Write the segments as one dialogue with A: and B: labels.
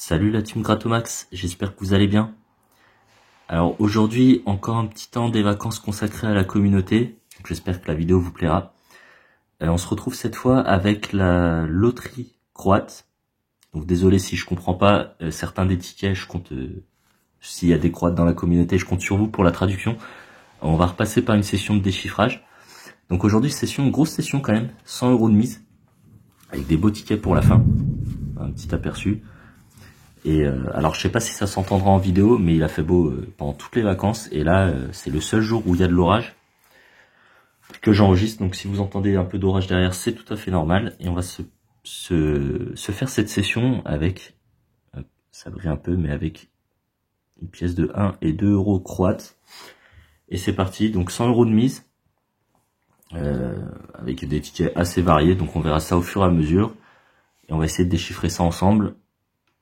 A: Salut la team Gratomax, j'espère que vous allez bien. Alors aujourd'hui, encore un petit temps des vacances consacrées à la communauté, donc j'espère que la vidéo vous plaira. On se retrouve cette fois avec la loterie croate. Donc désolé si je comprends pas certains des tickets, je compte s'il y a des croates dans la communauté, je compte sur vous pour la traduction. On va repasser par une session de déchiffrage. Donc aujourd'hui, une grosse session quand même, 100 € de mise, avec des beaux tickets pour la fin, un petit aperçu. Et alors je sais pas si ça s'entendra en vidéo, mais il a fait beau pendant toutes les vacances. Et là, c'est le seul jour où il y a de l'orage que j'enregistre. Donc si vous entendez un peu d'orage derrière, c'est tout à fait normal. Et on va se faire cette session avec, ça brille un peu, mais avec une pièce de 1 et 2 € croates. Et c'est parti, donc 100 € de mise, avec des tickets assez variés. Donc on verra ça au fur et à mesure. Et on va essayer de déchiffrer ça ensemble.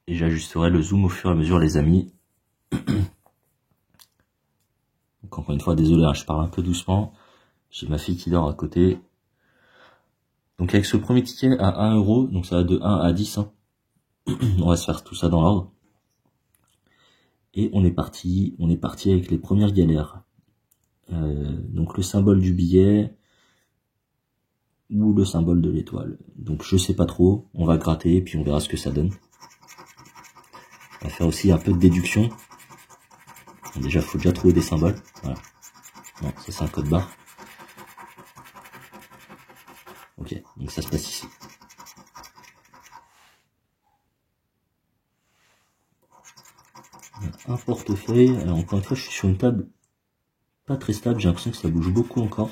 A: Et j'ajusterai le zoom au fur et à mesure, les amis. Donc encore une fois, désolé, hein, je parle un peu doucement. J'ai ma fille qui dort à côté. Donc avec ce premier ticket à 1 €, donc ça va de 1 à 10. Hein. On va se faire tout ça dans l'ordre. Et on est parti avec les premières galères. Donc le symbole du billet ou le symbole de l'étoile. Donc je sais pas trop, on va gratter et puis on verra ce que ça donne. On va faire aussi un peu de déduction. Déjà, faut déjà trouver des symboles. Voilà. Non, ça c'est un code barre. Ok, donc ça se passe ici. Un portefeuille. Alors encore une fois, je suis sur une table pas très stable. J'ai l'impression que ça bouge beaucoup encore.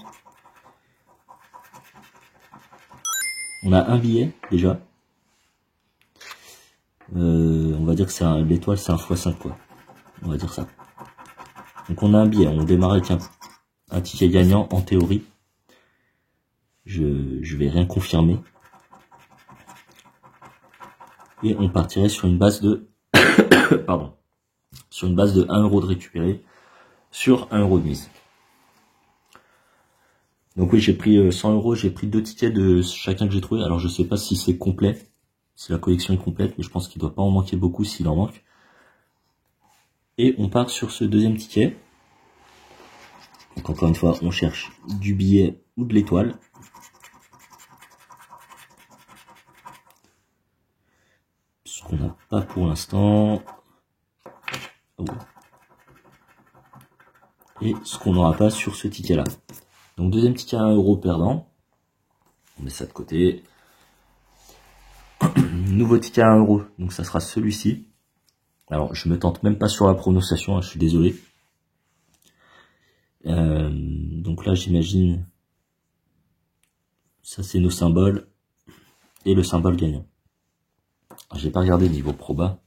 A: On a un billet déjà. On va dire que l'étoile, c'est un x5 quoi. On va dire ça. Donc on a un billet. On démarre avec un ticket gagnant en théorie. Je vais rien confirmer. Et on partirait sur une base de pardon. Sur une base de 1 € de récupéré sur 1 € de mise. Donc oui, j'ai pris 100 €, j'ai pris 2 tickets de chacun que j'ai trouvé. Alors je sais pas si c'est complet, si la collection est complète, mais je pense qu'il doit pas en manquer beaucoup s'il en manque. Et on part sur ce deuxième ticket. Donc encore une fois, on cherche du billet ou de l'étoile. Ce qu'on n'a pas pour l'instant. Oh. Et ce qu'on n'aura pas sur ce ticket-là. Donc deuxième ticket à 1 € perdant. On met ça de côté. Nouveau ticket à 1 €. Donc ça sera celui-ci. Alors je me tente même pas sur la prononciation, hein, je suis désolé. Donc là j'imagine, ça c'est nos symboles et le symbole gagnant. J'ai pas regardé niveau proba.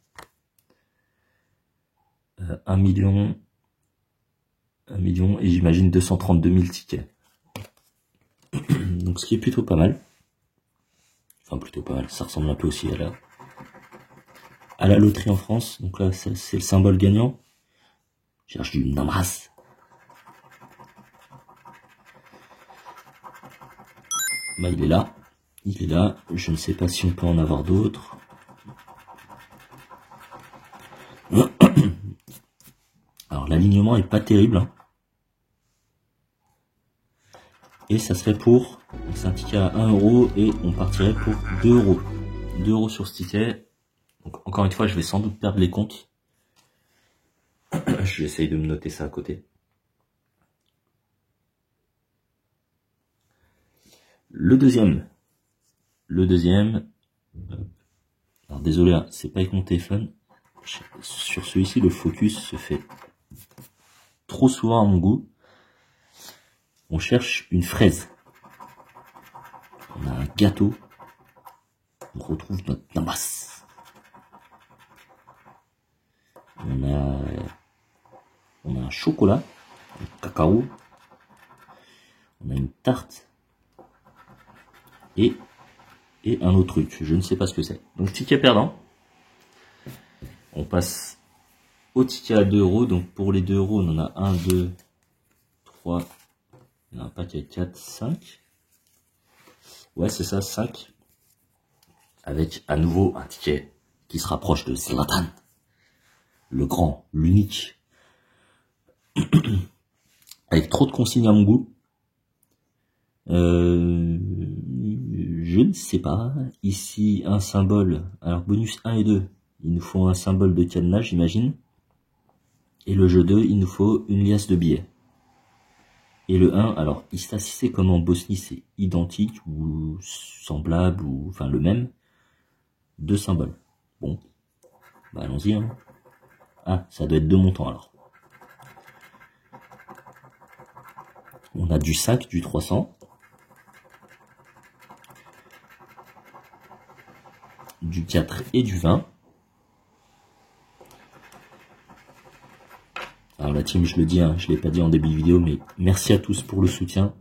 A: 1 million et j'imagine 232 000 tickets. Donc ce qui est plutôt pas mal. Enfin plutôt pas mal, ça ressemble un peu aussi à la loterie en France. Donc là c'est le symbole gagnant. Je cherche du namas. Bah il est là. Je ne sais pas si on peut en avoir d'autres. Alors l'alignement est pas terrible. Hein. Et ça serait pour, c'est un ticket à 1 € et on partirait pour 2 €. 2 € sur ce ticket. Donc encore une fois, je vais sans doute perdre les comptes. J'essaye de me noter ça à côté. Le deuxième. Alors désolé, hein, c'est pas avec mon téléphone. Sur celui-ci, le focus se fait trop souvent à mon goût. On cherche une fraise. On a un gâteau. On retrouve notre namas. On a un chocolat, un cacao. On a une tarte. Et un autre truc. Je ne sais pas ce que c'est. Donc ticket perdant. On passe au ticket à 2 €. Donc pour les 2 €, on en a 1, 2, 3. Il y en a un paquet de 4, 5. Ouais, c'est ça, 5. Avec à nouveau un ticket qui se rapproche de Zlatan, le grand, l'unique, avec trop de consignes à mon goût. Je ne sais pas. Ici, un symbole. Alors, bonus 1 et 2. Il nous faut un symbole de cadenas, j'imagine. Et le jeu 2, il nous faut une liasse de billets. Et le 1, alors, si c'est comme en Bosnie, c'est identique ou semblable ou enfin le même. 2 symboles. Bon. Bah, allons-y, hein. Ah, ça doit être 2 montants alors. On a du 5, du 300. Du 4 et du 20. Alors la team, je le dis, hein, je l'ai pas dit en début de vidéo, mais merci à tous pour le soutien.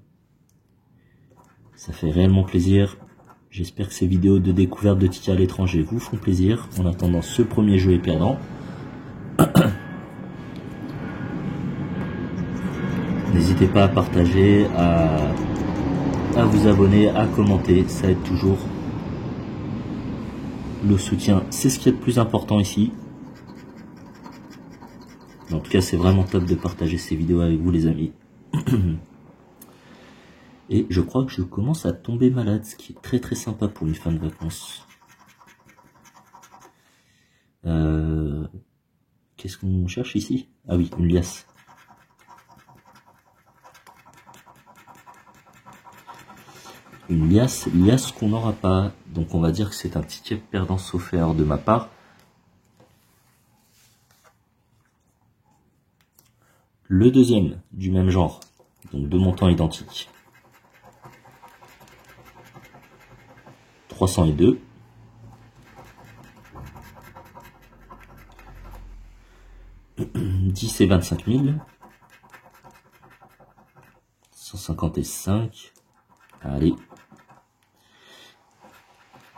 A: Ça fait réellement plaisir. J'espère que ces vidéos de découverte de tickets à l'étranger vous feront plaisir. En attendant, ce premier jeu est perdant. N'hésitez pas à partager, à vous abonner, à commenter. Ça aide toujours. Le soutien, c'est ce qui est le plus important ici. En tout cas, c'est vraiment top de partager ces vidéos avec vous, les amis. Et je crois que je commence à tomber malade, ce qui est très très sympa pour une fin de vacances. Qu'est-ce qu'on cherche ici? Ah oui, une liasse. Une liasse qu'on n'aura pas. Donc on va dire que c'est un ticket perdant sauf erreur de ma part. Le deuxième, du même genre. Donc 2 montants identiques. 302. « 10 et 25 000. 155. Allez.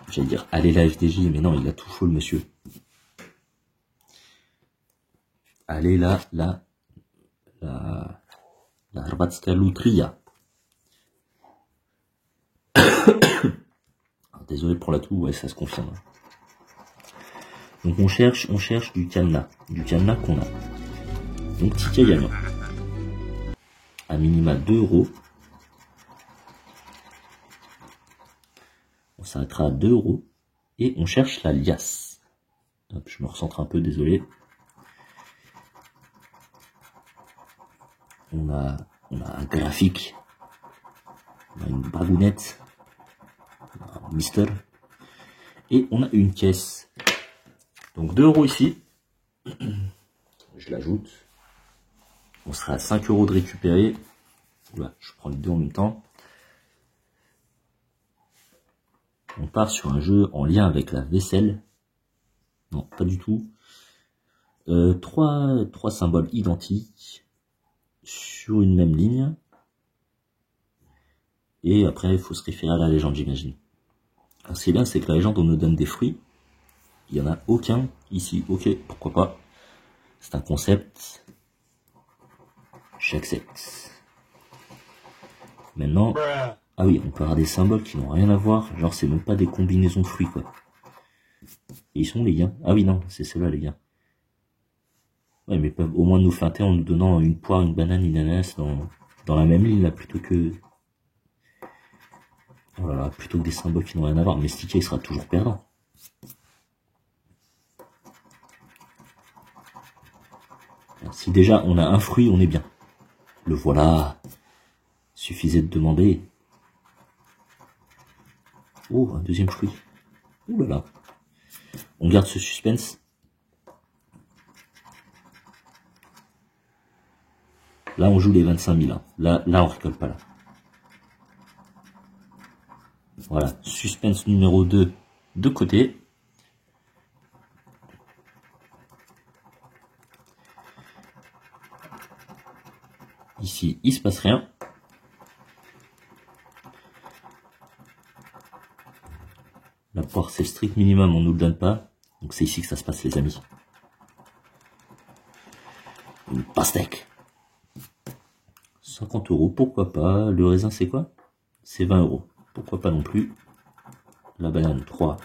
A: J'allais dire, allez la FDJ, mais non, il a tout faux le monsieur. Allez la Hrvatska Lutrija. Désolé pour la toux, ouais, ça se confirme. Donc on cherche du cadenas qu'on a. Donc ticket gagnant. À minima 2 €. On s'arrêtera à 2 € et on cherche la liasse. Hop, je me recentre un peu, désolé. On a un graphique, on a une bagounette, on a un mister, et on a une caisse. Donc 2 € ici, je l'ajoute, on sera à 5 € de récupérer. Oula, je prends les deux en même temps. On part sur un jeu en lien avec la vaisselle. Non, pas du tout. 3 symboles identiques sur une même ligne. Et après, il faut se référer à la légende, j'imagine. Ce qui est bien, c'est que la légende, on nous donne des fruits. Il n'y en a aucun ici. Ok, pourquoi pas. C'est un concept. J'accepte. Maintenant, ah oui, on peut avoir des symboles qui n'ont rien à voir. Genre, c'est même pas des combinaisons de fruits, quoi. Et ils sont les gars. Ah oui, non, c'est ceux-là, les gars. Ouais, mais ils peuvent au moins nous feinter en nous donnant une poire, une banane, une ananas dans la même ligne, là, plutôt que... Oh là là, plutôt que des symboles qui n'ont rien à voir. Mais ce ticket, il sera toujours perdant. Si déjà on a un fruit, on est bien. Le voilà. Suffisait de demander. Oh, un deuxième fruit. Ouh là là. On garde ce suspense. Là, on joue les 25 000. Hein. Là, on récolte pas là. Voilà. Suspense numéro 2 de côté. Ici, il se passe rien. La poire, c'est le strict minimum, on nous le donne pas. Donc c'est ici que ça se passe, les amis. Une pastèque. 50 €, pourquoi pas. Le raisin, c'est quoi? C'est 20 €. Pourquoi pas non plus. La banane, 3.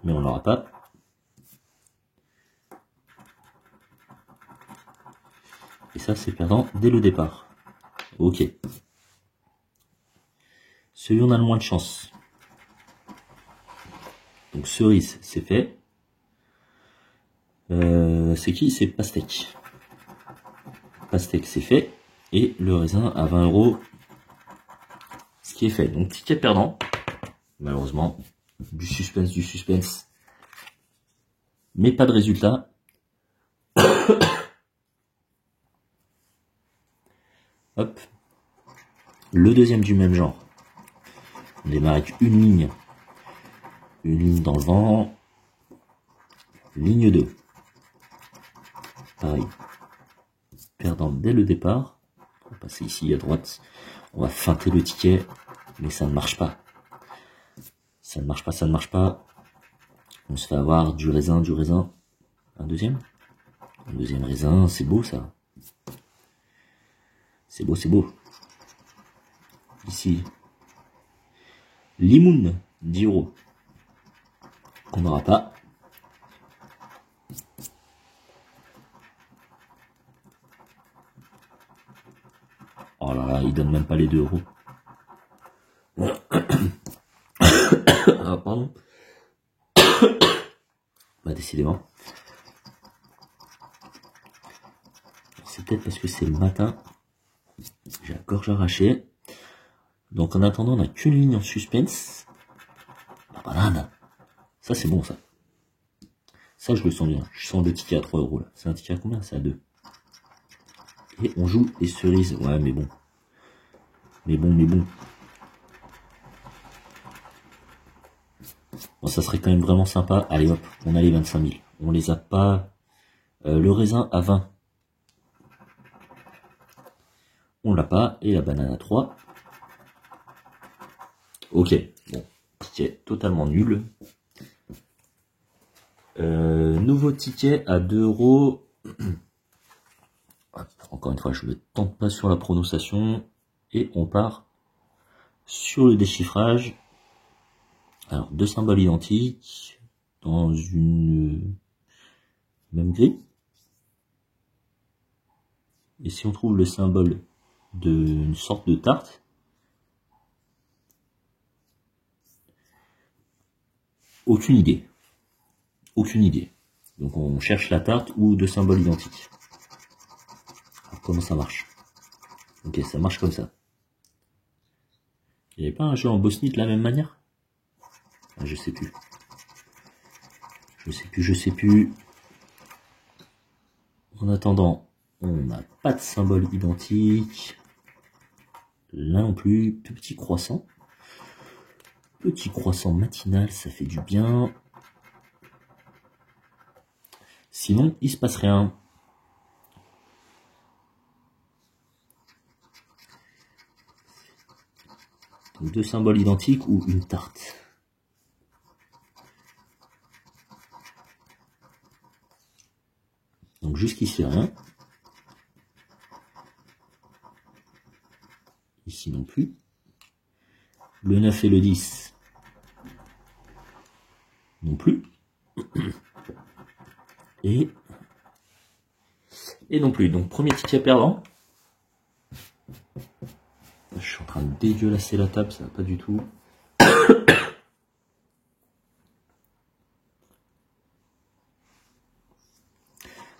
A: mais on l'aura pas. Et ça, c'est perdant dès le départ. Ok. Celui on a le moins de chance. Donc cerise, c'est fait. C'est qui? C'est pastèque. Pastèque, c'est fait. Et le raisin à 20 €, ce qui est fait. Donc ticket perdant. Malheureusement, du suspense. Mais pas de résultat. Hop. Le deuxième du même genre. On démarre avec une ligne. Une ligne dans le vent. Ligne 2. Pareil. Perdant dès le départ. On va passer ici à droite. On va feinter le ticket. Mais ça ne marche pas. Ça ne marche pas. On se fait avoir du raisin. Un deuxième raisin. C'est beau ça. C'est beau. Ici. Limoun, 10 €. Qu'on n'aura pas. Oh là là, il donne même pas les 2 €. Ah, pardon. Bah, décidément. C'est peut-être parce que c'est le matin. J'ai la gorge arrachée. Donc, en attendant, on n'a qu'une ligne en suspense. La banane. Ça, c'est bon, ça. Ça, je le sens bien. Je sens le ticket à 3 € là. C'est un ticket à combien? C'est à 2. Et on joue les cerises. Ouais, mais bon. Bon, ça serait quand même vraiment sympa. Allez hop, on a les 25 000. On les a pas. Le raisin à 20. On l'a pas. Et la banane à 3. Ok. Bon. Ticket totalement nul. Nouveau ticket à 2 €. Encore une fois, je ne tente pas sur la prononciation. Et on part sur le déchiffrage. Alors, 2 symboles identiques dans une même grille. Et si on trouve le symbole d'une sorte de tarte, aucune idée. Donc on cherche la tarte ou 2 symboles identiques. Alors, comment ça marche? Ok, ça marche comme ça. Il n'y avait pas un jeu en Bosnie de la même manière? Ah, je sais plus. En attendant, on n'a pas de symbole identique. Là non plus. Petit croissant matinal, ça fait du bien. Sinon, il se passe rien. Donc 2 symboles identiques ou une tarte. Donc jusqu'ici rien. Ici non plus. Le 9 et le 10 non plus. Et non plus. Donc premier ticket perdant. Je suis en train de dégueulasser la table, ça va pas du tout.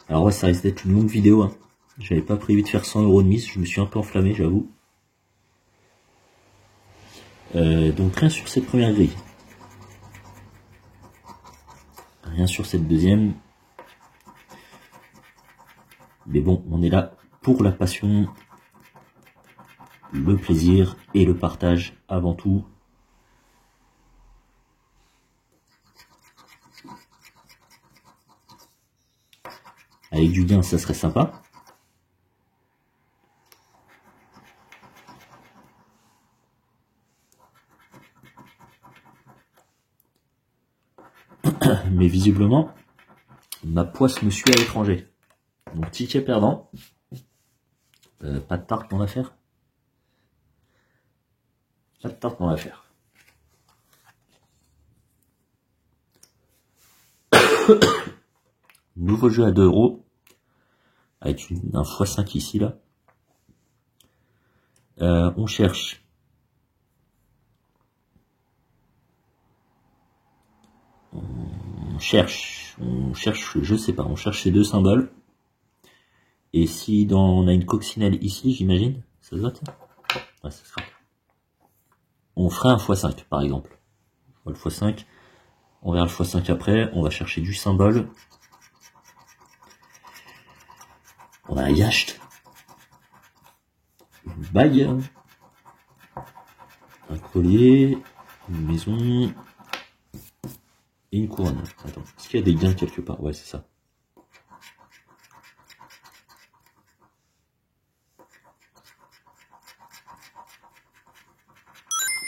A: Alors ouais, ça risque d'être une longue vidéo. Hein. J'avais pas prévu de faire 100 € de mise, je me suis un peu enflammé, j'avoue. Donc rien sur cette première grille. Rien sur cette deuxième. Mais bon, on est là pour la passion, le plaisir et le partage avant tout. Avec du gain, ça serait sympa. Mais visiblement, ma poisse me suit à l'étranger. Donc ticket perdant. Pas de tarte dans l'affaire. Nouveau jeu à 2 euros. Avec un x5 ici, là. On cherche. On cherche, je sais pas, on cherche ces deux symboles. Et si on a une coccinelle ici, j'imagine, ça se voit, ça? Ouais, ça sera. On ferait un x5, par exemple. On voit le x5. On verra le x5 après. On va chercher du symbole. On a un yacht. Une bague. Un collier. Une maison. Et une couronne. Attends, est-ce qu'il y a des gains quelque part? Ouais, c'est ça.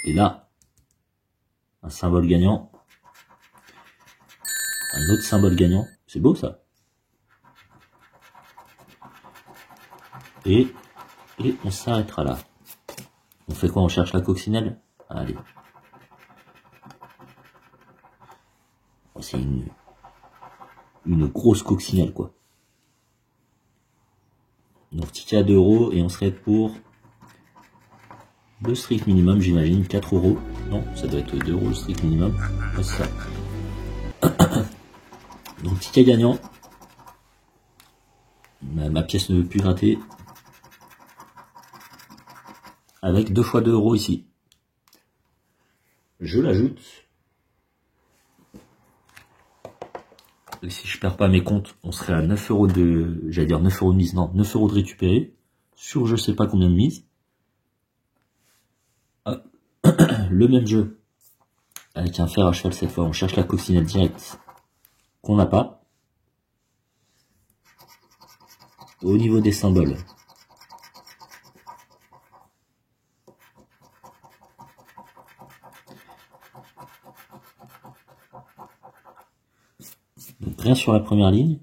A: Et là, un symbole gagnant. Un autre symbole gagnant. C'est beau, ça. Et on s'arrêtera là. On fait quoi? On cherche la coccinelle? Allez. Oh, c'est une grosse coccinelle, quoi. Donc, ticket à 2 euros et on serait pour le strict minimum, j'imagine, 4 euros. Non, ça doit être 2 euros le strict minimum. Ouais, c'est ça. Donc, ticket gagnant. Ma pièce ne veut plus gratter. Avec 2 fois 2 euros ici. Je l'ajoute. Et si je perds pas mes comptes, on serait à 9 euros de, j'allais dire 9 euros de mise, non, 9 euros de récupérer. Sur je sais pas combien de mise. Ah. Le même jeu. Avec un fer à cheval cette fois, on cherche la coccinelle directe. Qu'on n'a pas. Au niveau des symboles. Donc rien sur la première ligne.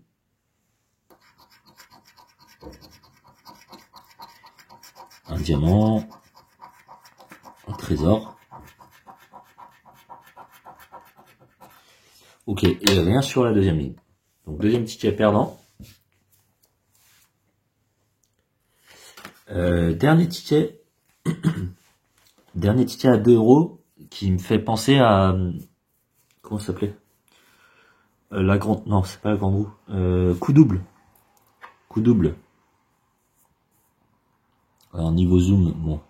A: Un diamant. Un trésor. Ok, et rien sur la deuxième ligne. Donc deuxième ticket perdant. Dernier ticket. Dernier ticket à 2 euros qui me fait penser à... Comment ça s'appelait? La grande... Non, c'est pas la grande roue. Coup double. Coup double. Alors niveau zoom, bon.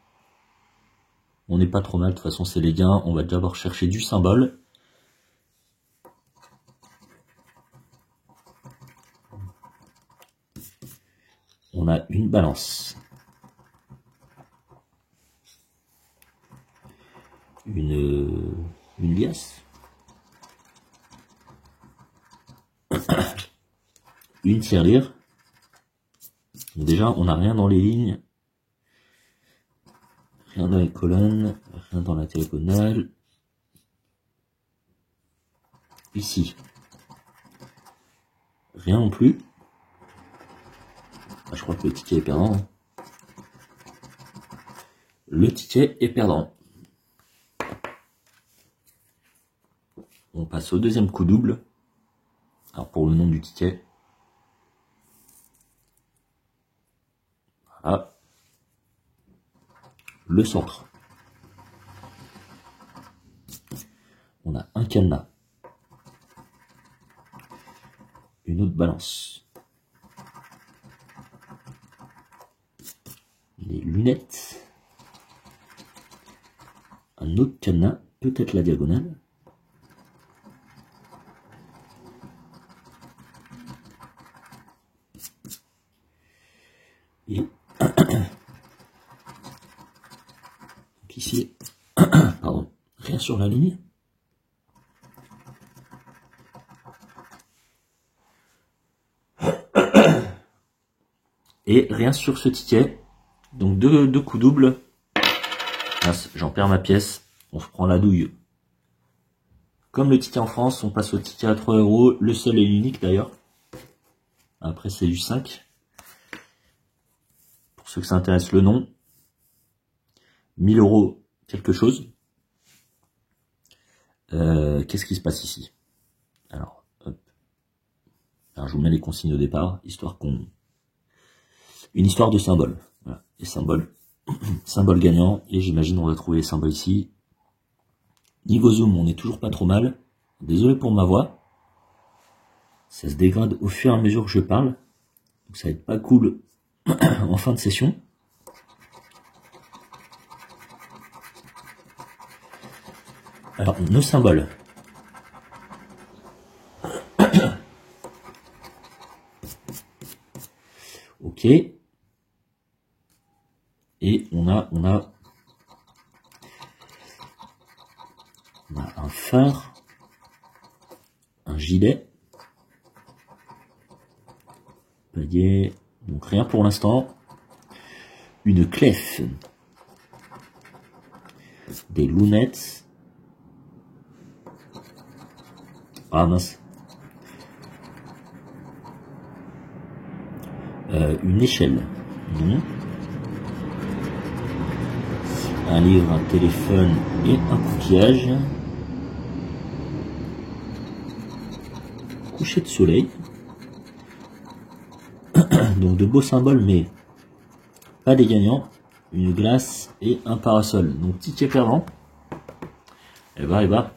A: On n'est pas trop mal, de toute façon c'est les gains. On va d'abord chercher du symbole. On a une balance. Une liasse. Une tirelire. Donc déjà, on n'a rien dans les lignes. Rien dans les colonnes. Rien dans la diagonale. Ici. Rien non plus. Ah, je crois que le ticket est perdant. Le ticket est perdant. On passe au deuxième coup double. Alors pour le nom du ticket. Voilà. Le centre. On a un cadenas. Une autre balance. Les lunettes. Un autre cadenas. Peut-être la diagonale. Et donc ici, pardon, rien sur la ligne. Et rien sur ce ticket. Donc deux coups doubles. J'en perds ma pièce. On se prend la douille. Comme le ticket en France, on passe au ticket à 3 euros. Le seul et l'unique d'ailleurs. Après c'est du 5. Pour ceux que ça intéresse, le nom. 1000 euros quelque chose. Qu'est-ce qui se passe ici? Alors, hop, Alors je vous mets les consignes au départ, histoire qu'on... Une histoire de symboles. Voilà. Les symboles. Symbole gagnant. Et j'imagine on va trouver les symboles ici. Niveau zoom, on est toujours pas trop mal. Désolé pour ma voix. Ça se dégrade au fur et à mesure que je parle. Donc ça va être pas cool en fin de session. Alors, nos symboles. Ok. Et on a un phare, un gilet, palier, donc rien pour l'instant, une clef, des lunettes, ah mince, une échelle, non, un livre, un téléphone et un coquillage, coucher de soleil, donc de beaux symboles mais pas des gagnants, une glace et un parasol, donc ticket perdant. Et bah,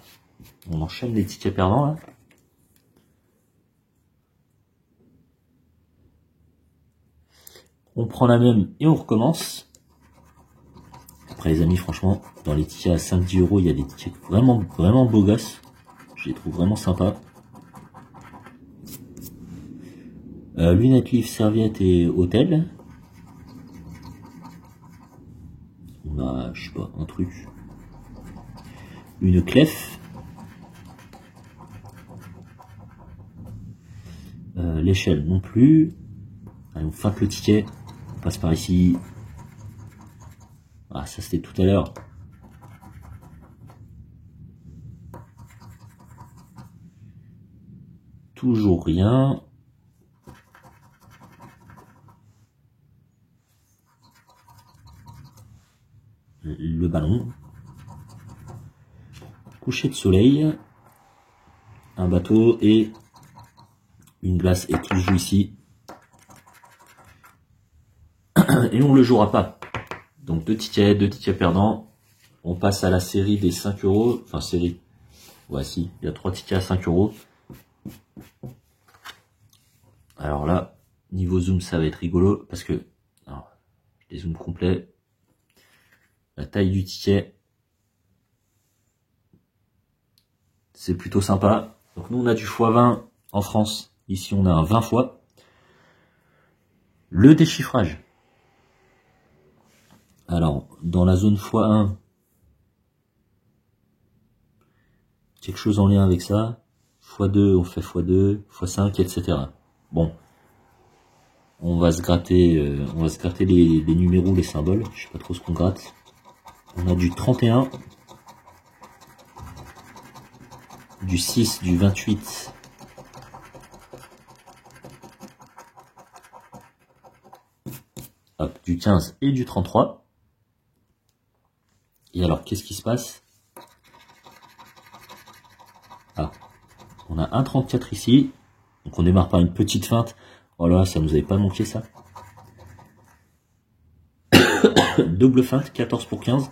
A: on enchaîne les tickets perdants là. On prend la même et on recommence. Après les amis, franchement, dans les tickets à 5-10 euros, il y a des tickets vraiment beaux gosses. Je les trouve vraiment sympas. Lunettes, livres, serviettes et hôtel. On a, je sais pas, un truc. Une clef. L'échelle non plus. Allez, on fait le ticket. On passe par ici. Ah, ça c'était tout à l'heure. Toujours rien. Le ballon. Coucher de soleil. Un bateau et une glace et tout se joue ici. Et on le jouera pas. Donc deux tickets perdants. On passe à la série des 5 euros. Enfin série. Voici, il y a 3 tickets à 5 euros. Alors là, niveau zoom, ça va être rigolo parce que alors, je dézoome complet. La taille du ticket, c'est plutôt sympa. Donc nous on a du x20 en France. Ici on a un 20 fois. Le déchiffrage. Alors, dans la zone x1, quelque chose en lien avec ça. x2, on fait x2, x5, etc. Bon, on va se gratter les numéros, les symboles. Je sais pas trop ce qu'on gratte. On a du 31, du 6, du 28, hop, du 15 et du 33. Et alors, qu'est-ce qui se passe? Ah, on a un 34 ici. Donc on démarre par une petite feinte. Voilà, ça nous avait pas manqué ça. Double feinte, 14 pour 15.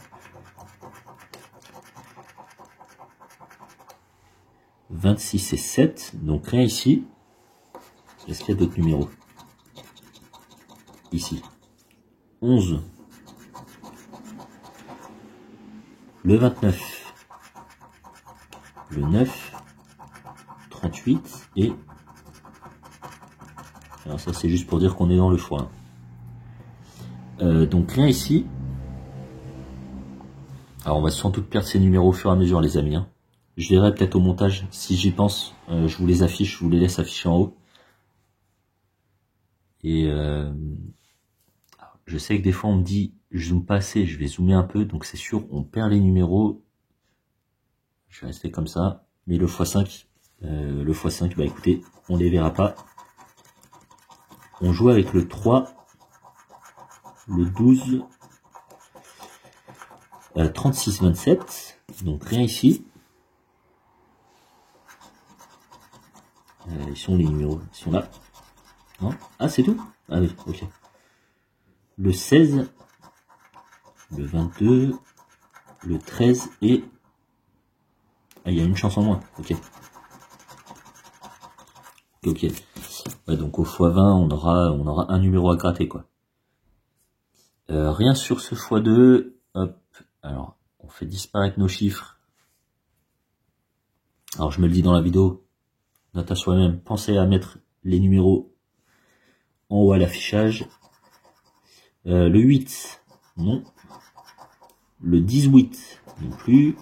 A: 26 et 7. Donc rien ici. Est-ce qu'il y a d'autres numéros? Ici. 11. Le 29. Le 9. 38 et... Alors ça c'est juste pour dire qu'on est dans le foin. Donc rien ici. Alors on va sans doute perdre ces numéros au fur et à mesure les amis. Hein. Je verrai peut-être au montage si j'y pense. Je vous les affiche, je vous les laisse afficher en haut. Et je sais que des fois on me dit je zoome pas assez, je vais zoomer un peu. Donc c'est sûr on perd les numéros. Je vais rester comme ça. Mais le x5, bah écoutez, on les verra pas. On joue avec le 3, le 12, 36, 27. Donc rien ici. Ils sont les numéros, ils sont là. Non? Ah, c'est tout? Ah oui, ok. Le 16, le 22, le 13 et... Ah, il y a une chance en moins, ok. Ok. Ouais, donc au x20, on aura un numéro à gratter, quoi. Rien sur ce x2. Hop. Alors, on fait disparaître nos chiffres. Alors, je me le dis dans la vidéo. Note à soi-même. Pensez à mettre les numéros en haut à l'affichage. Le 8, non. Le 18, non plus.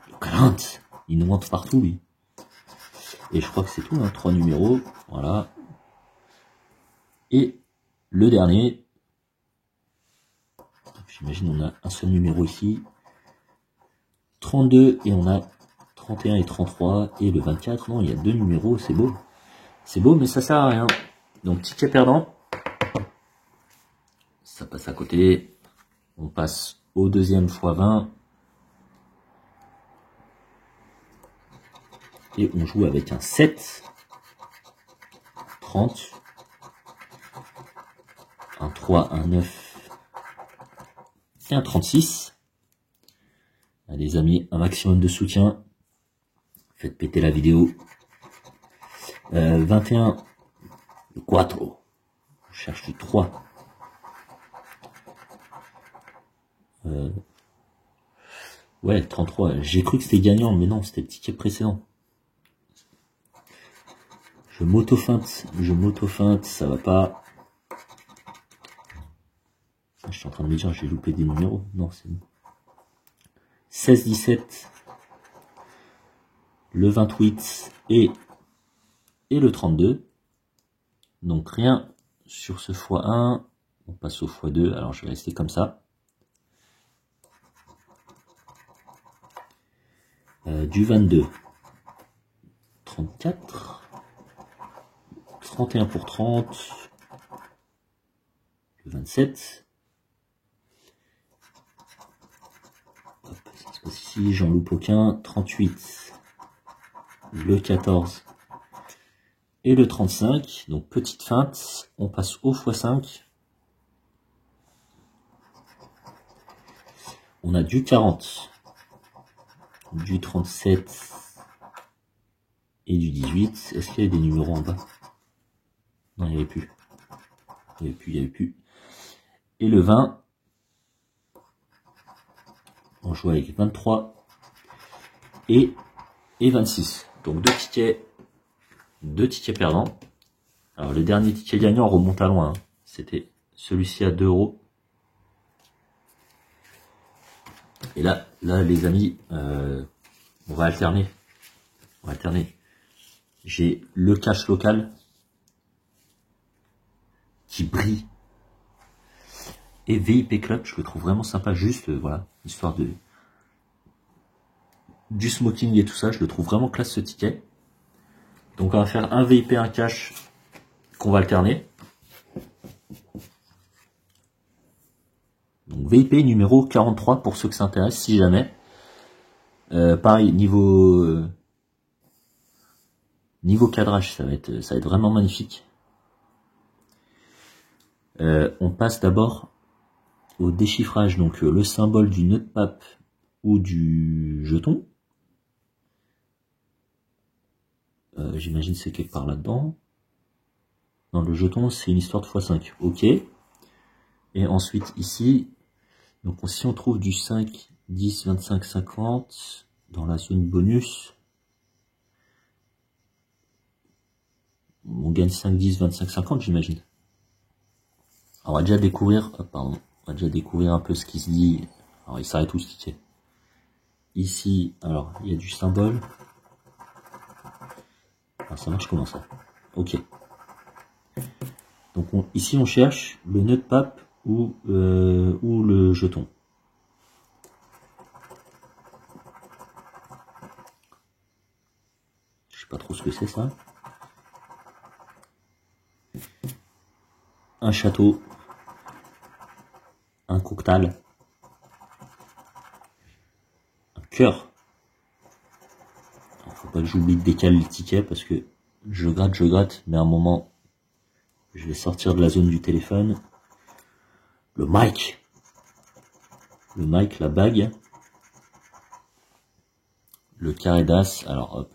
A: Le 40, il nous monte partout, lui. Et je crois que c'est tout, hein, 3 numéros. Voilà. Et le dernier. J'imagine on a un seul numéro ici. 32 et on a 31 et 33 et le 24. Non, il y a 2 numéros, c'est beau. C'est beau, mais ça sert à rien. Donc, ticket perdant. Ça passe à côté. On passe au deuxième x20. Et on joue avec un 7. 30. Un 3, un 9. Et un 36. Les amis, un maximum de soutien. Faites péter la vidéo. 21. Le 4. On cherche du 3. Ouais, 33. J'ai cru que c'était gagnant, mais non, c'était le ticket précédent. Je m'auto-feinte, ça va pas. Je suis en train de me dire, j'ai loupé des numéros. Non, c'est bon. 16, 17. Le 28 et le 32. Donc rien sur ce x1. On passe au x2. Alors je vais rester comme ça. Du 22. 34. 31 pour 30. Le 27. Hop, ça se passe ici. J'en loupe aucun. 38. Le 14. Et le 35. Donc petite feinte. On passe au x5. On a du 40. Du 37. Et du 18. Est-ce qu'il y a des numéros en bas? Non, il n'y avait plus. Il n'y avait plus. Et le 20. On joue avec 23 et 26. Donc deux tickets perdants. Alors le dernier ticket gagnant remonte à loin. Hein. C'était celui-ci à 2 €. Et là les amis, on va alterner. J'ai le cash local qui brille. Et VIP Club, je le trouve vraiment sympa, juste, voilà, histoire de... Du smoking et tout ça, je le trouve vraiment classe ce ticket. Donc on va faire un VIP, un cash, qu'on va alterner. Donc VIP numéro 43 pour ceux que ça intéresse, si jamais. Pareil, niveau cadrage, ça va être vraiment magnifique. On passe d'abord au déchiffrage, donc le symbole du nœud de pape ou du jeton. J'imagine c'est quelque part là-dedans. Non, le jeton c'est une histoire de x5, ok. Et ensuite ici, donc si on trouve du 5, 10, 25, 50 dans la zone bonus, on gagne 5, 10, 25, 50 j'imagine. Alors on va déjà découvrir, on va déjà découvrir un peu ce qui se dit. Alors il s'arrête où ce ticket? Ici, alors il y a du symbole. Alors ça marche comment ça? Ok. Donc ici on cherche le nœud de pape ou le jeton. Je sais pas trop ce que c'est ça. Un château. Un coctal. Un cœur. Faut pas que j'oublie de décaler le ticket parce que je gratte, mais à un moment, je vais sortir de la zone du téléphone. Le mic, la bague, le carré d'as. Alors hop,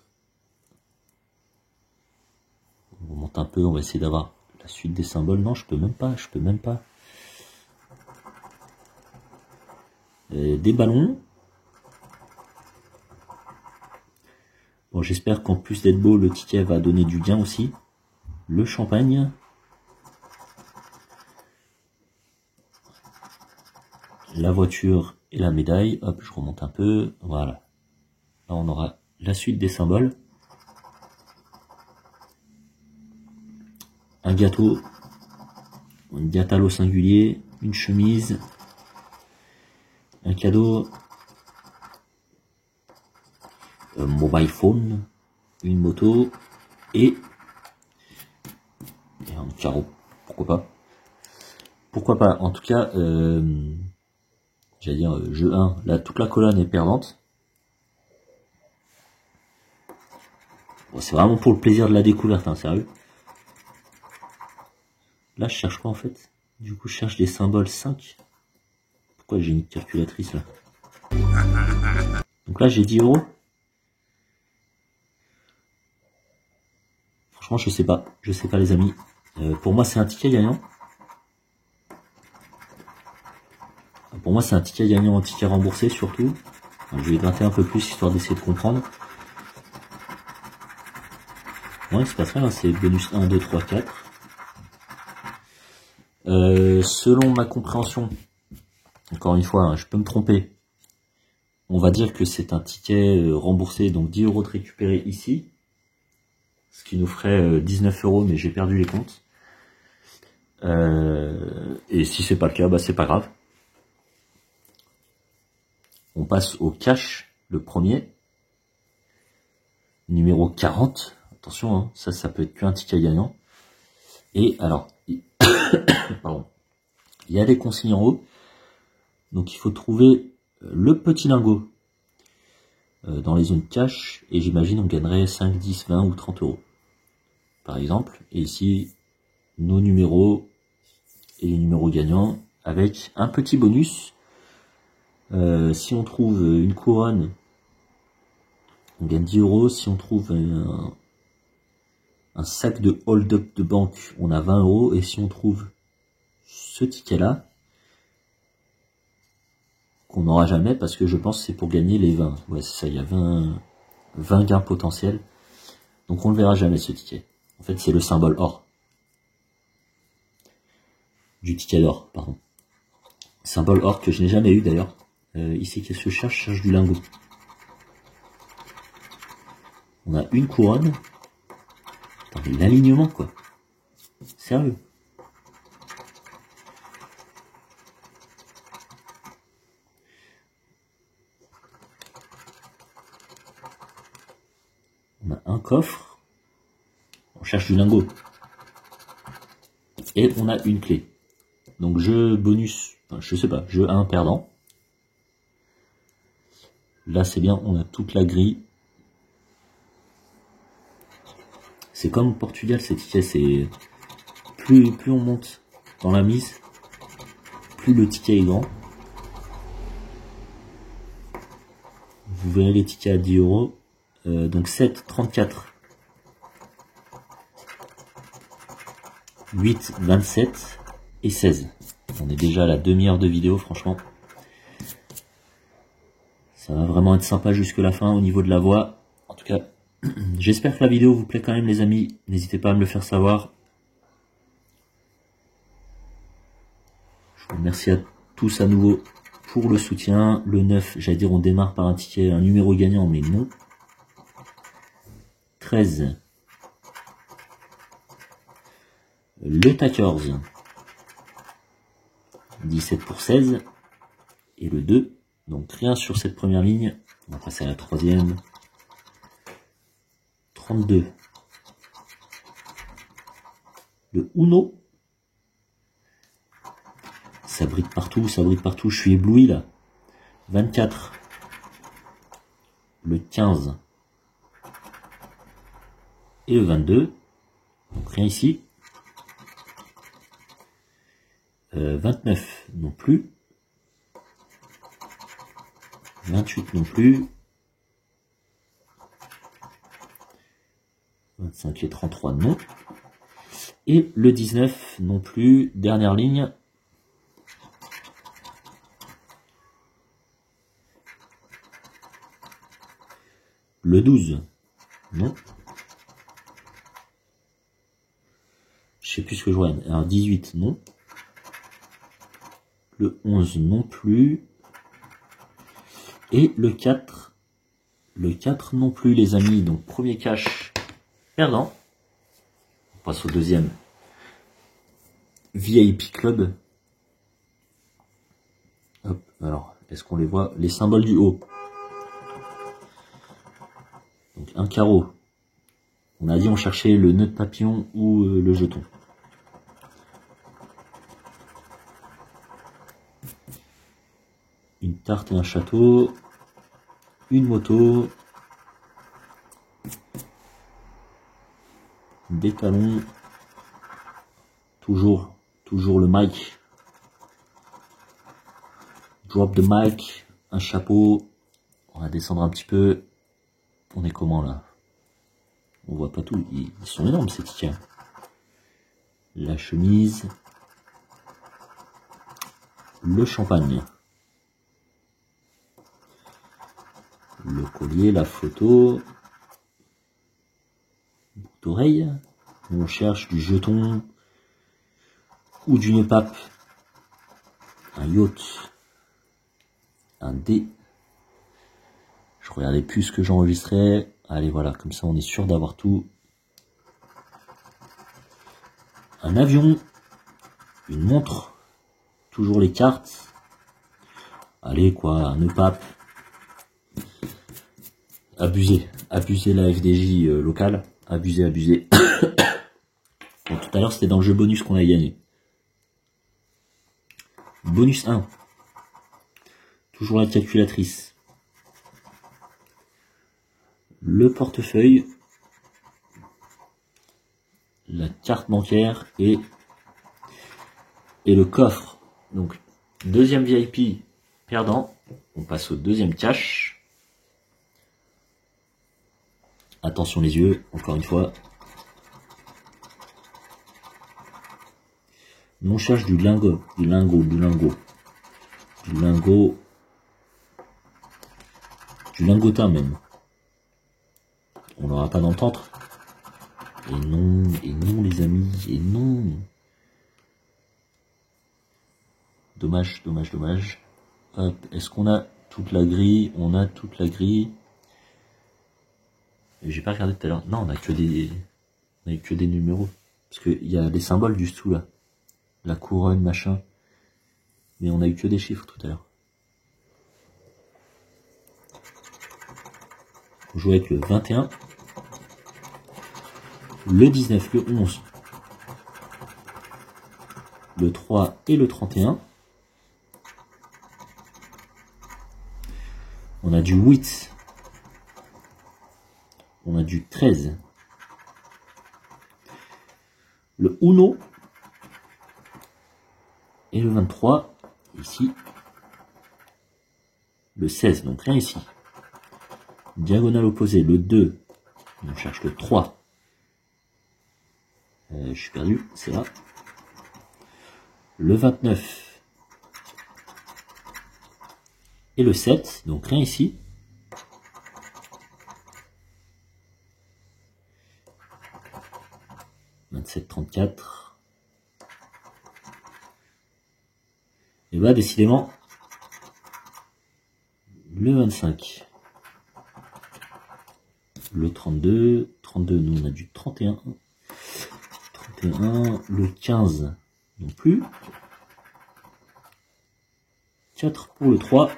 A: on remonte un peu, on va essayer d'avoir la suite des symboles. Non, je peux même pas. Des ballons. Bon, j'espère qu'en plus d'être beau, le ticket va donner du gain aussi. Le champagne. La voiture et la médaille. Hop, je remonte un peu. Voilà. Là, on aura la suite des symboles. Un gâteau. Une gâtale au singulier. Une chemise. Un cadeau. Un mobile phone. Une moto. Et un carreau. Pourquoi pas. En tout cas, j'allais dire jeu 1. Là, toute la colonne est perdante. Bon, c'est vraiment pour le plaisir de la découverte, hein, sérieux. Là, je cherche quoi en fait? Du coup, je cherche des symboles 5. Pourquoi j'ai une calculatrice là? Donc là, j'ai 10 €. Franchement, je sais pas. Je sais pas, les amis. Pour moi, c'est un ticket gagnant. Pour moi, c'est un ticket gagnant, un ticket remboursé surtout. Alors, je vais gratter un peu plus histoire d'essayer de comprendre. Ouais, c'est pas très bien, c'est bonus 1, 2, 3, 4. Selon ma compréhension, encore une fois, hein, je peux me tromper. On va dire que c'est un ticket remboursé, donc 10 € de récupéré ici. Ce qui nous ferait 19 €, mais j'ai perdu les comptes. Et si c'est pas le cas, bah c'est pas grave. On passe au cash, le premier. Numéro 40. Attention, hein, ça peut être qu'un ticket gagnant. Et alors, pardon, il y a des consignes en haut. Donc il faut trouver le petit lingot dans les zones cash. Et j'imagine on gagnerait 5, 10, 20 ou 30 €. Par exemple. Et ici, nos numéros et les numéros gagnants avec un petit bonus. Si on trouve une couronne, on gagne 10 €. Si on trouve un sac de hold-up de banque, on a 20 €. Et si on trouve ce ticket-là, qu'on n'aura jamais, parce que je pense que c'est pour gagner les 20. Ouais, c'est ça, il y a 20 gains potentiels. Donc on ne le verra jamais, ce ticket. En fait, c'est le symbole or. Du ticket d'or, pardon. Symbole or que je n'ai jamais eu d'ailleurs. Ici, qu'est-ce que je cherche? Je cherche du lingot. On a une couronne. Attendez, l'alignement, quoi. Sérieux. On a un coffre. On cherche du lingot. Et on a une clé. Donc jeu bonus, enfin, je sais pas, jeu 1 perdant. Là c'est bien, on a toute la grille. C'est comme au Portugal, ces tickets, c'est plus on monte dans la mise, plus le ticket est grand. Vous verrez les tickets à 10 €. Donc 7, 34. 8, 27 et 16. On est déjà à la demi-heure de vidéo, franchement. Ça va vraiment être sympa jusque la fin au niveau de la voix. En tout cas, j'espère que la vidéo vous plaît quand même, les amis. N'hésitez pas à me le faire savoir. Je vous remercie à tous à nouveau pour le soutien. Le 9, j'allais dire on démarre par un ticket, un numéro gagnant, mais non. 13. Le Tackers. 17 pour 16. Et le 2. Donc rien sur cette première ligne. On va passer à la troisième. 32. Le Uno. Ça brille partout, je suis ébloui là. 24. Le 15. et le 22. Donc rien ici. 29 non plus. 28 non plus. 25 et 33 non. Et le 19 non plus. Dernière ligne. Le 12 non. Je sais plus ce que je vois. Alors 18 non. Le 11 non plus. Et le 4. Le 4 non plus les amis. Donc premier cash perdant. On passe au deuxième. VIP Club. Hop, alors, est-ce qu'on les voit? Les symboles du haut. Donc un carreau. On a dit on cherchait le nœud de papillon ou le jeton. Une tarte et un château. Une moto. Des talons. Toujours le mic. Drop the mic. Un chapeau. On va descendre un petit peu. On est comment là? On voit pas tout. Ils sont énormes ces tickets. La chemise. Le champagne. Le collier, la photo. Boucle d'oreille. On cherche du jeton. Ou du nœud pape. Un yacht. Un dé. Je regardais plus ce que j'enregistrais. Allez, voilà, comme ça on est sûr d'avoir tout. Un avion. Une montre. Toujours les cartes. Allez, quoi, un nœud pape. Abusé la FDJ locale. Abusé. Bon, tout à l'heure, c'était dans le jeu bonus qu'on a gagné. Bonus 1. Toujours la calculatrice. Le portefeuille. La carte bancaire et le coffre. Donc, deuxième VIP perdant. On passe au deuxième cash. Attention les yeux, encore une fois. On cherche du lingot. Du lingotin même. On n'aura pas d'entente. Et non les amis, et non. Dommage. Hop, est-ce qu'on a toute la grille? On a toute la grille. J'ai pas regardé tout à l'heure. Non, on a que des numéros. Parce qu'il y a les symboles du dessous là. La couronne, machin. Mais on a eu que des chiffres tout à l'heure. On joue avec le 21. Le 19, le 11. Le 3 et le 31. On a du 8. On a du 13. Le Uno. Et le 23. Ici. Le 16. Donc rien ici. Diagonale opposée. Le 2. On cherche le 3. Je suis perdu. C'est là. Le 29. Et le 7. Donc rien ici. 27, 34. Et bah décidément, le 25. Le 32. 32, nous on a du 31. 31. Le 15 non plus. 4 pour le 3.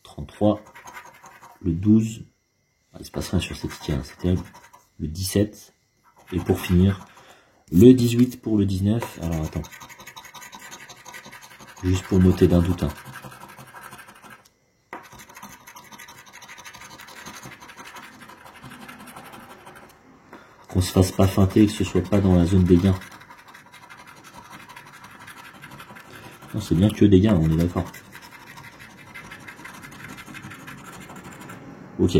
A: 33. Le 12. Ah, il se passe rien sur ces tickets, hein, c'est terrible. Le 17. Et pour finir, le 18 pour le 19. Alors attends. Juste pour m'ôter d'un doute. Hein. Qu'on se fasse pas feinter, que ce soit pas dans la zone des gains. Non, c'est bien que des gains, on est d'accord. Ok.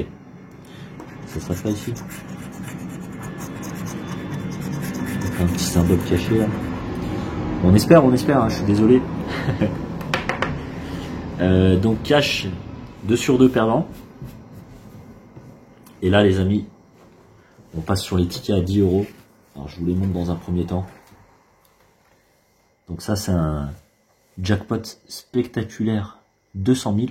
A: Ça sera ça ici. Un petit symbole caché là. On espère, hein, je suis désolé. Donc cash 2 sur 2 perdants. Et là les amis, on passe sur les tickets à 10 euros. Alors je vous les montre dans un premier temps. Donc ça c'est un jackpot spectaculaire 200 000.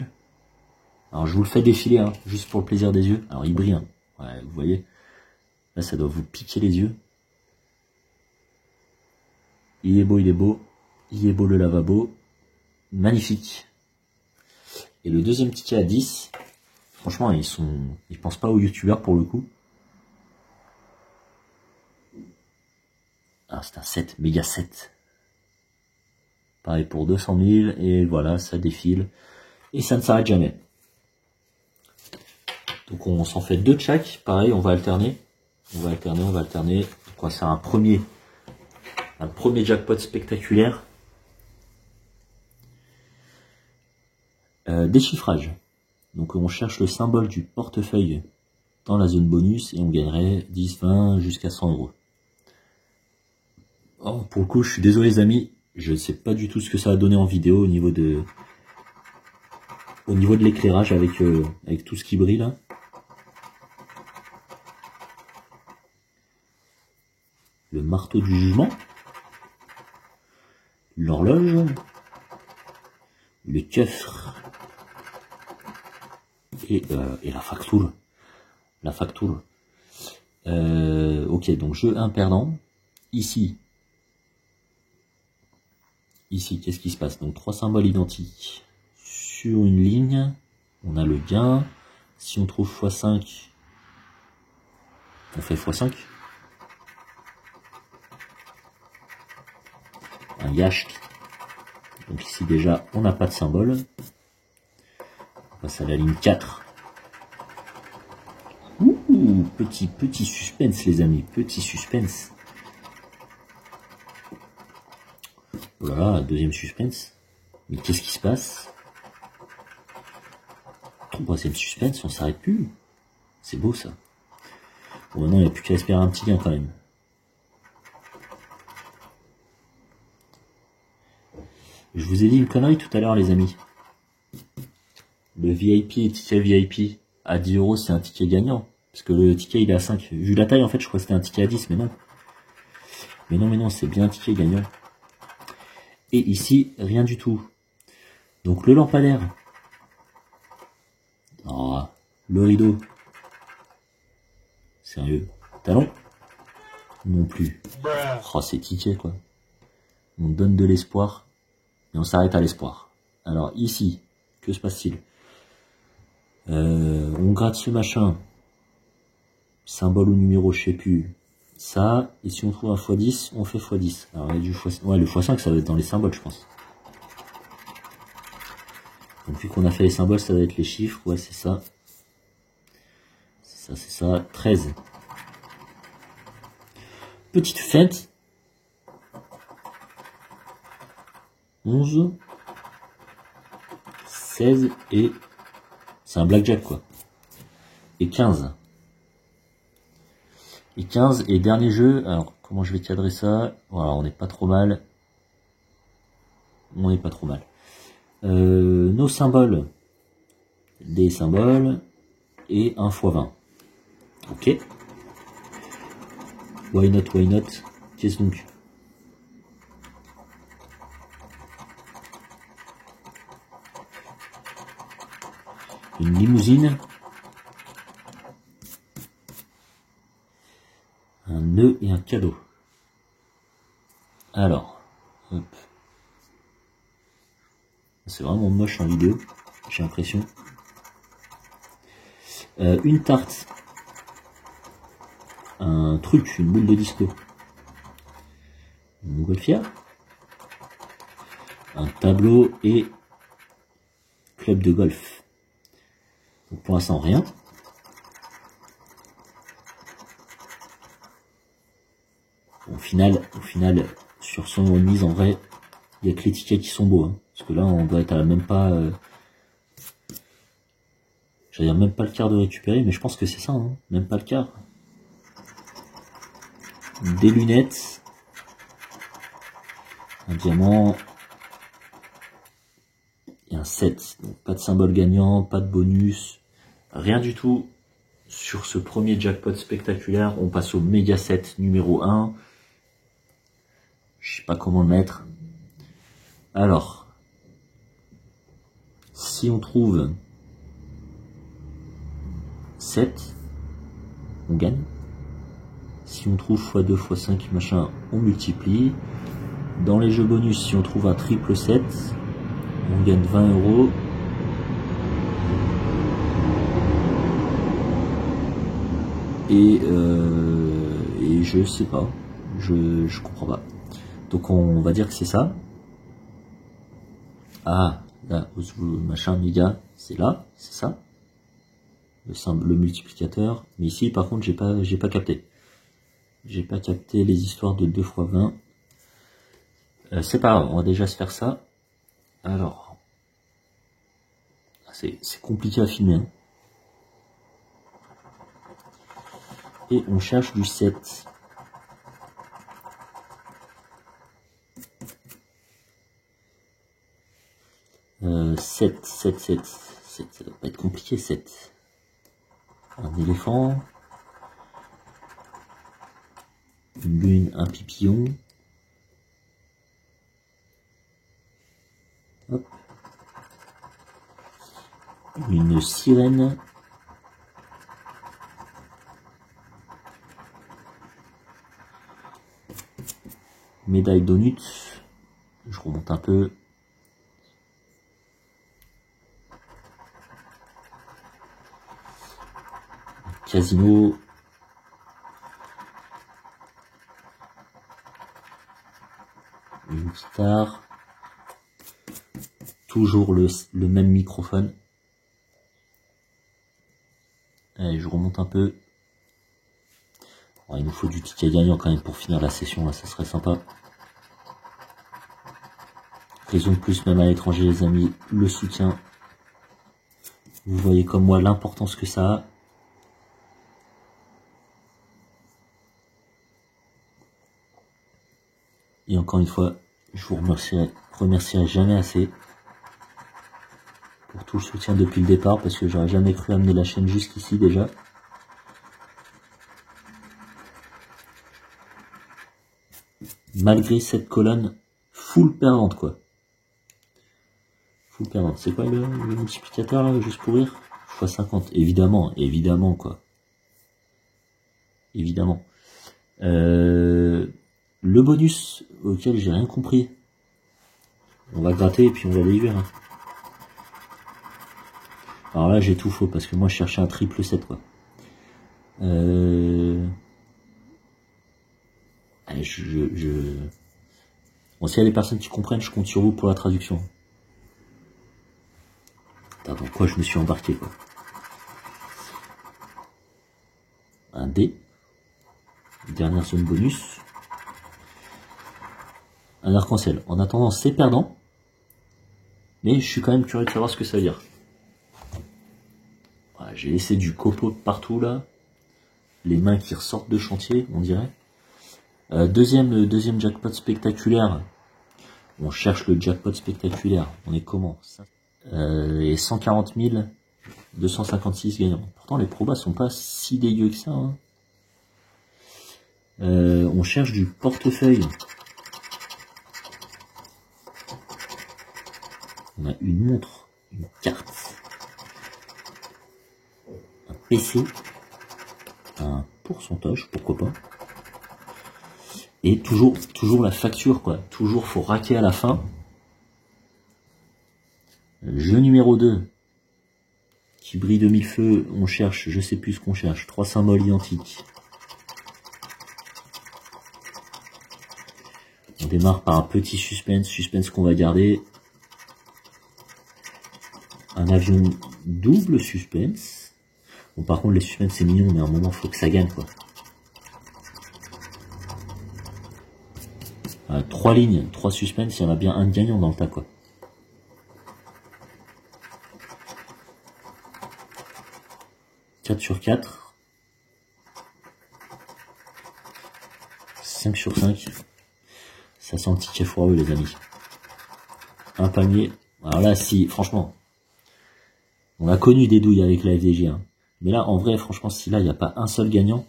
A: Alors je vous le fais défiler, hein, juste pour le plaisir des yeux. Alors il brille, hein. Ouais, vous voyez. Là ça doit vous piquer les yeux. Il est beau, il est beau. Il est beau le lavabo. Magnifique. Et le deuxième ticket à 10, franchement, ils pensent pas aux youtubeurs pour le coup. Ah, c'est un 7, méga 7. Pareil pour 200 000, et voilà, ça défile. Et ça ne s'arrête jamais. Donc on s'en fait 2 de chaque, pareil, on va alterner. On va alterner. Donc on va faire un premier jackpot spectaculaire. Déchiffrage. Donc on cherche le symbole du portefeuille dans la zone bonus et on gagnerait 10, 20 jusqu'à 100 euros. Oh, pour le coup, je suis désolé les amis, je ne sais pas du tout ce que ça a donné en vidéo au niveau de l'éclairage avec tout ce qui brille là. Le marteau du jugement, l'horloge, le coffre et la facture. La facture. Ok, donc jeu 1 perdant. Ici, qu'est-ce qui se passe? Donc 3 symboles identiques. Sur une ligne, on a le gain. Si on trouve x5, on fait x5. Un yacht. Donc ici déjà, on n'a pas de symbole. On passe à la ligne 4. Ouh, petit suspense les amis, petit suspense. Voilà, deuxième suspense. Mais qu'est-ce qui se passe? Troisième suspense, on s'arrête plus. C'est beau ça. Bon maintenant il n'y a plus qu'à espérer un petit gain quand même. Je vous ai dit une connerie tout à l'heure les amis. Le VIP et ticket VIP à 10 euros c'est un ticket gagnant. Parce que le ticket il est à 5. Vu la taille en fait je crois que c'était un ticket à 10 mais non. Mais non, c'est bien un ticket gagnant. Et ici rien du tout. Donc le lampadaire. Oh, le rideau. Sérieux. Talon? Non plus. Oh c'est ticket quoi. On donne de l'espoir. Et on s'arrête à l'espoir. Alors ici, que se passe-t-il? On gratte ce machin. Symbole ou numéro, je sais plus. Ça, et si on trouve un x10, on fait x10. Alors il y a du x5. Ouais, le x5, ça va être dans les symboles, je pense. Donc vu qu'on a fait les symboles, ça va être les chiffres. Ouais, c'est ça. C'est ça. 13. Petite fête. 11. 16 et c'est un blackjack quoi. Et 15. Et 15 et dernier jeu, alors comment je vais cadrer ça? Voilà, on n'est pas trop mal. On n'est pas trop mal. Nos symboles. Des symboles et 1 x 20. Ok. Why not, why not? Qu'est-ce donc? Une limousine, un nœud et un cadeau. Alors, hop. C'est vraiment moche en vidéo, j'ai l'impression. Une tarte, un truc, une boule de disco, une montgolfière, un tableau et club de golf. Donc pour l'instant rien. Au final, sur son remise, en vrai, il y a que les tickets qui sont beaux. Hein. Parce que là, on doit être à même pas... j'allais dire même pas le quart de récupérer, mais je pense que c'est ça. Hein. Même pas le quart. Des lunettes. Un diamant. Et un 7. Donc pas de symbole gagnant, pas de bonus. Rien du tout. Sur ce premier jackpot spectaculaire, on passe au méga 7 numéro 1. Je sais pas comment le mettre. Alors, si on trouve 7, on gagne. Si on trouve x2, x5, machin, on multiplie. Dans les jeux bonus, si on trouve un triple 7, on gagne 20 €. Et je sais pas, je comprends pas. Donc on va dire que c'est ça. Ah, là, machin méga, c'est là, c'est ça. Le multiplicateur. Mais ici, par contre, j'ai pas capté. J'ai pas capté les histoires de 2 x 20. C'est pas grave, on va déjà se faire ça. Alors, c'est compliqué à filmer. Hein. Et on cherche du 7. « 7, 7, 7, 7, ça va pas être compliqué, 7. Un éléphant. Une lune, un pipillon. Hop. Une sirène. Médaille donuts. Je remonte un peu. Casino. Une guitare. Toujours le même microphone. Allez, je remonte un peu. Bon, il nous faut du ticket gagnant quand même pour finir la session, là, ça serait sympa. Raison de plus, même à l'étranger, les amis, le soutien. Vous voyez comme moi l'importance que ça a. Et encore une fois, je vous remercierai jamais assez pour tout le soutien depuis le départ, parce que j'aurais jamais cru amener la chaîne jusqu'ici déjà. Malgré cette colonne full perdante, quoi. Full perdante. C'est quoi le multiplicateur, là, juste pour rire? x 50. Évidemment, évidemment, quoi. Évidemment. Le bonus auquel j'ai rien compris. On va gratter et puis on va déduire. Hein. Alors là, j'ai tout faux parce que moi, je cherchais un triple 7, quoi. Bon, s'il y a des personnes qui comprennent, je compte sur vous pour la traduction. Attends, dans quoi je me suis embarqué, quoi. Un D. Dernière zone bonus. Un arc-en-ciel. En attendant, c'est perdant. Mais je suis quand même curieux de savoir ce que ça veut dire. Voilà, j'ai laissé du copeau partout, là. Les mains qui ressortent de chantier, on dirait. Deuxième jackpot spectaculaire. On cherche le jackpot spectaculaire. On est comment? Et 140 256 gagnants. Pourtant, les probas sont pas si dégueux que ça. Hein. On cherche du portefeuille. On a une montre, une carte, un PC, un pourcentage, pourquoi pas. Et toujours la facture, quoi. Toujours, faut raquer à la fin. Jeu numéro 2. Qui brille de mille feux. On cherche, je sais plus ce qu'on cherche. 3 symboles identiques. On démarre par un petit suspense qu'on va garder. Un avion double suspense. Bon, par contre, les suspens, c'est mignon, mais à un moment, faut que ça gagne, quoi. 3 lignes, 3 suspens, il y en a bien un de gagnant dans le tas, quoi. « 4 sur 4. 5 sur 5. Ça sent le ticket foireux, les amis. Un panier. Alors là, si, franchement, on a connu des douilles avec la FDJ, hein. Mais là, en vrai, franchement, si là, il n'y a pas un seul gagnant,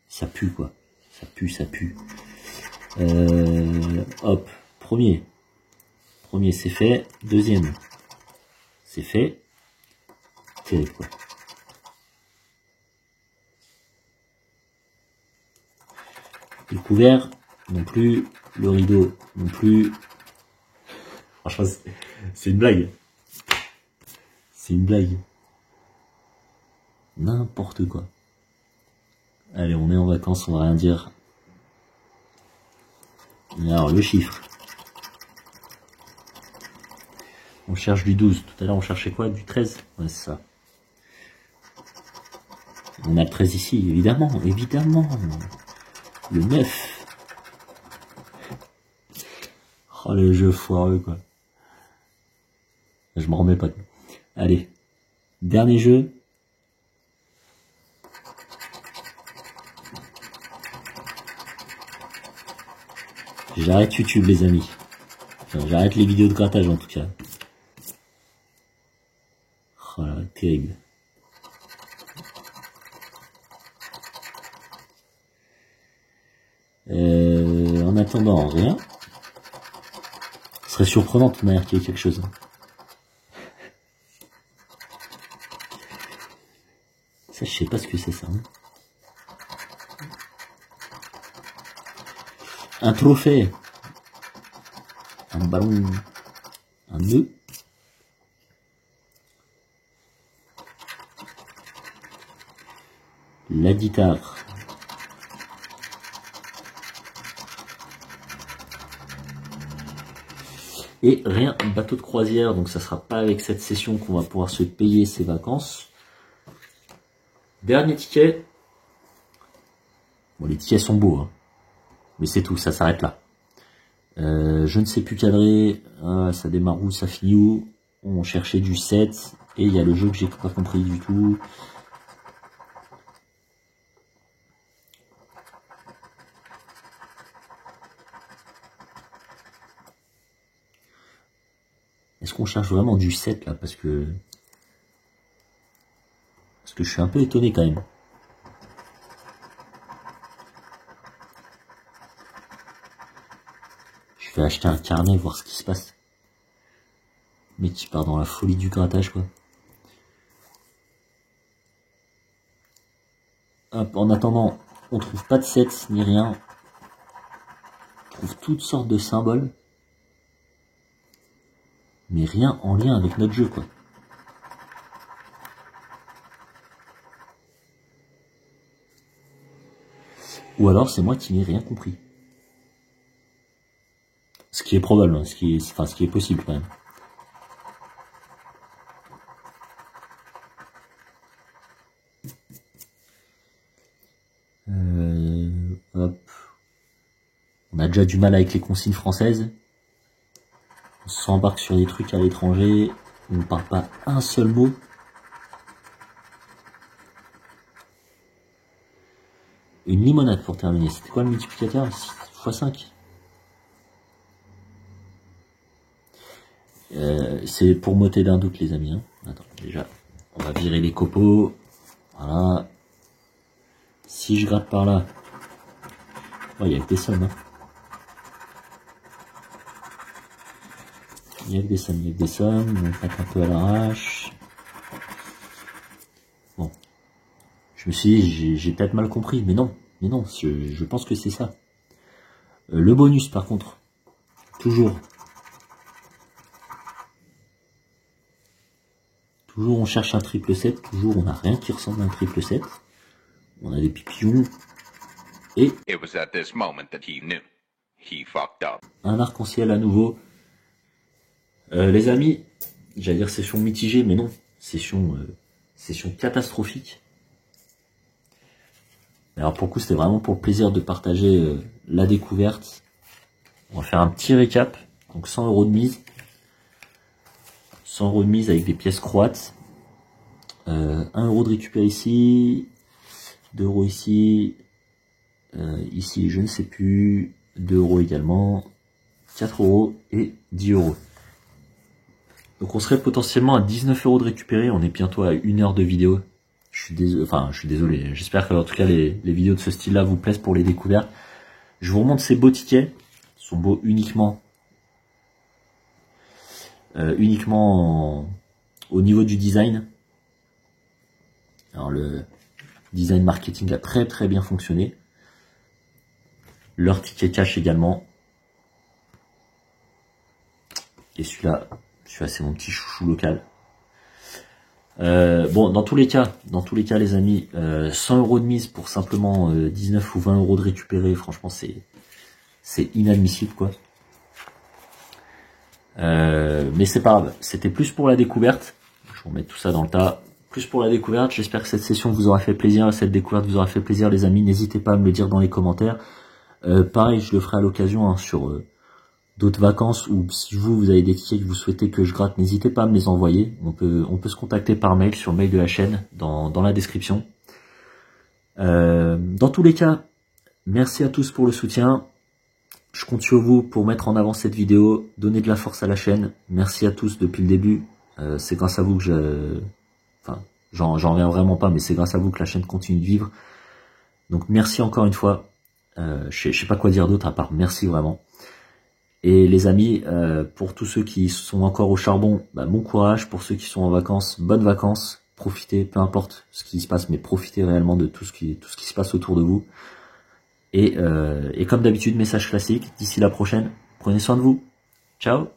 A: ça pue, quoi. Ça pue, ça pue. Hop, premier, c'est fait. Deuxième, c'est fait. Terrible, quoi. Le couvert, non plus. Le rideau, non plus. Franchement, c'est une blague. C'est une blague. N'importe quoi. Allez, on est en vacances, on va rien dire. Alors, le chiffre. On cherche du 12. Tout à l'heure, on cherchait quoi? Du 13? Ouais, c'est ça. On a le 13 ici, évidemment, évidemment. Le 9. Oh, les jeux foireux, quoi. Je m'en remets pas. Allez. Dernier jeu. J'arrête YouTube, les amis. Enfin, j'arrête les vidéos de grattage, en tout cas. Oh là, terrible. En attendant, rien. Ce serait surprenant de toute manière qu'il y ait quelque chose. Ça, je sais pas ce que c'est, ça. Hein. Un trophée. Un ballon. Un nœud. La guitare. Et rien, bateau de croisière, donc ça sera pas avec cette session qu'on va pouvoir se payer ses vacances. Dernier ticket. Bon, les tickets sont beaux, hein. Mais c'est tout, ça s'arrête là. Je ne sais plus cadrer, ça démarre où, ça finit où. On cherchait du 7, et il y a le jeu que j'ai pas compris du tout. Est-ce qu'on cherche vraiment du 7 là, parce que je suis un peu étonné quand même. Je vais acheter un carnet, voir ce qui se passe. Mais qui part dans la folie du grattage, quoi. Hop, en attendant, on trouve pas de 7 ni rien. On trouve toutes sortes de symboles. Mais rien en lien avec notre jeu, quoi. Ou alors c'est moi qui n'ai rien compris. Ce qui est probable, hein, ce qui est possible quand même. Hop. On a déjà du mal avec les consignes françaises. On s'embarque sur des trucs à l'étranger. On ne parle pas un seul mot. Une limonade pour terminer. C'était quoi le multiplicateur? 6 x 5. C'est pour m'ôter d'un doute, les amis. Hein. Attends, déjà, on va virer les copeaux. Voilà. Si je gratte par là, il y a que des sommes. Hein. Il y a que des sommes, il y a que des sommes. On gratte un peu à l'arrache. Bon. Je me suis dit, j'ai peut-être mal compris, mais non, je pense que c'est ça. Le bonus, par contre, toujours on cherche un triple 7, toujours on n'a rien qui ressemble à un triple 7. On a des pipillons et un arc-en-ciel à nouveau. Les amis, j'allais dire session mitigée, mais non, session catastrophique. Alors pour le coup, c'était vraiment pour le plaisir de partager la découverte. On va faire un petit récap. Donc 100 € de mise. 100 € de mise avec des pièces croates. 1 € de récupérer ici. 2 € ici. Ici, je ne sais plus. 2 € également. 4 € et 10 €. Donc on serait potentiellement à 19 € de récupérer. On est bientôt à 1 heure de vidéo. Je suis désolé. J'espère que en tout cas les vidéos de ce style-là vous plaisent pour les découvertes. Je vous remontre ces beaux tickets. Ils sont beaux uniquement au niveau du design. Alors le design marketing a très très bien fonctionné. Leur ticket cash également. Et celui-là c'est mon petit chouchou local. Bon, dans tous les cas les amis, 100 € de mise pour simplement 19 ou 20 € de récupérer, franchement c'est inadmissible quoi. Mais c'est pas grave, c'était plus pour la découverte. Je vais remettre tout ça dans le tas. Plus pour la découverte, j'espère que cette session vous aura fait plaisir, cette découverte vous aura fait plaisir les amis, n'hésitez pas à me le dire dans les commentaires. Pareil, je le ferai à l'occasion hein, sur d'autres vacances, ou si vous avez des tickets que vous souhaitez que je gratte, n'hésitez pas à me les envoyer. On peut se contacter par mail sur le mail de la chaîne dans la description. Dans tous les cas, merci à tous pour le soutien. Je compte sur vous pour mettre en avant cette vidéo, donner de la force à la chaîne. Merci à tous depuis le début. C'est grâce à vous que j'en reviens vraiment pas, mais c'est grâce à vous que la chaîne continue de vivre. Donc merci encore une fois. Je sais pas quoi dire d'autre à part merci vraiment. Et les amis, pour tous ceux qui sont encore au charbon, bon courage. Pour ceux qui sont en vacances, bonnes vacances. Profitez, peu importe ce qui se passe, mais profitez réellement de tout ce qui se passe autour de vous. Et comme d'habitude, message classique. D'ici la prochaine, prenez soin de vous. Ciao.